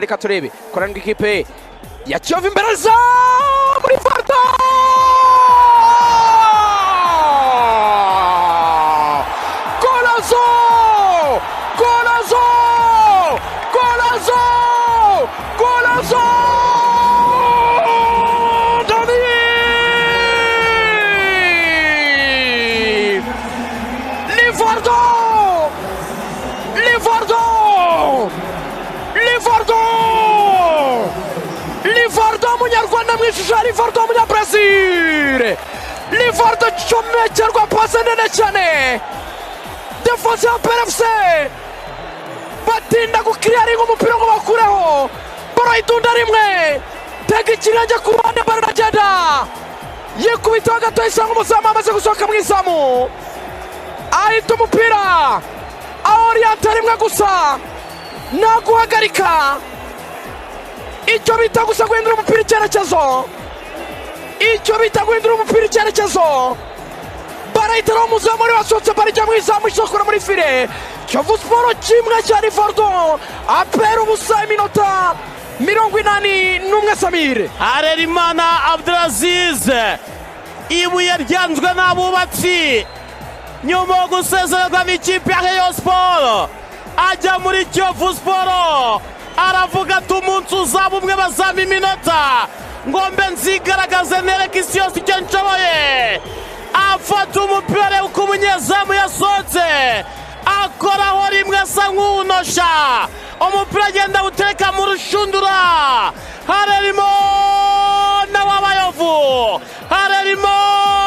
reka turebe korana ikipe ya Kiyovu imbere za muri Farda golazo Dani Livardo munyarwanda mwishusha Livardo munyabrazil Livardo comecerwa pase nene cyane defense ya PFC batinda gukiriyaringa umupira ngo bakureho barayitunda rimwe tega ikirenge ku ruhande baragenda yikubita gato isanga umuzamu amaze gusohoka mu izamu ahita umupira aorienta rimwe gusa naguhagarika icyo bita gusa guhindura umupira icyerekezo barayitera umuzamu uri wasohotse barijya mu izamu isokora muri file Kiyovu Sport kimwe cya Livardo apera ubusa iminota 81 Samir Harerimana Abdelaziz ibuye ryanzwe n'abubatsi nyuma yo gusezererwa n'ikipe ya Rayon Sport ajya muri Kiyovu Sport aravuga ati umunsi uzaba umwe bazama iminota ngo mbe nzigaragaze nereke isi yose icyo nshoboye afata umupira uko umunyezamu yasohotse akoraho rimwe asa nk'uwunosha umupira agenda awutereka mu rushundura Harerimana w'Abayovu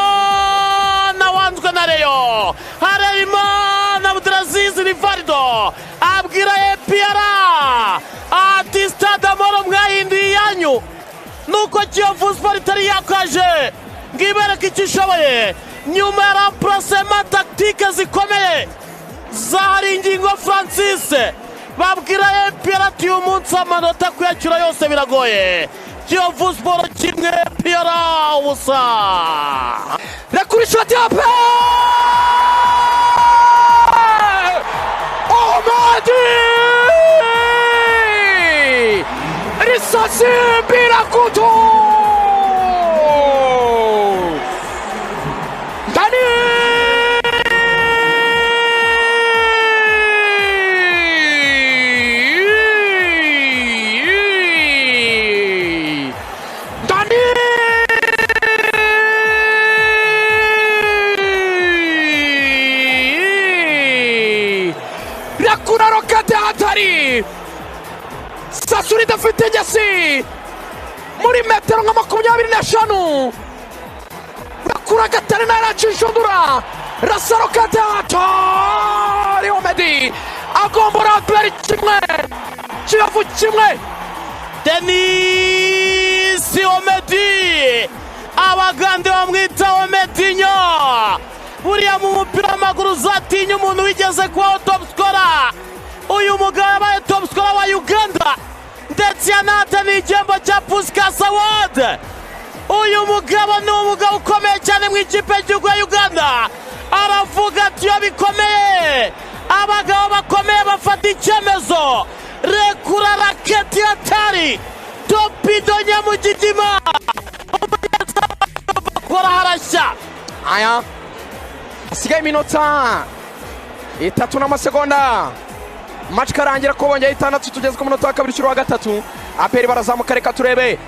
Harerimana wanzwe na Rayon Harerimana Abdelaziz Livardo abwira APR ati stade Amahoro mwahinduye yanyu nuko Kiyovu Sport itari yakaje ngibereka icyo ishoboye nyuma ya remplacement tactique zikomeye zahari ingingo Francis babwira APR ati uyu munsi amanota kuyakira yose biragoye Kiyovu Sport kimwe APR ubusa rakuri shoti ape Omadi risasi birakuto rakura rokete hatari sasuri dafite ngesi muri metero nka 25 rakura gatari naracishundura rasa rokete hatari Omedi agombora peri kimwe Kiyovu kimwe Denis Omedi abagande bamwita Omedinho buriya mu mupira w'amaguru uzatinya umuntu wigeze kuba top scorer uyu mugabo yabaye top scorer wa Uganda ndetse yanataniye igihembo cya Puskas Award uyu mugabo ni umugabo ukomeye cyane mu ikipe y'igihugu ya Uganda aravuga ati iyo bikomeye abagabo bakomeye bafata icyemezo rekura raketi hatari topido nyamugigima bakora harashya aya asigaye iminota 3 n'amasegonda match karangira ko bongeye 6 tugeze ku munota wa kabiri cy'uwa gatatu aperi barazamuka reka turebe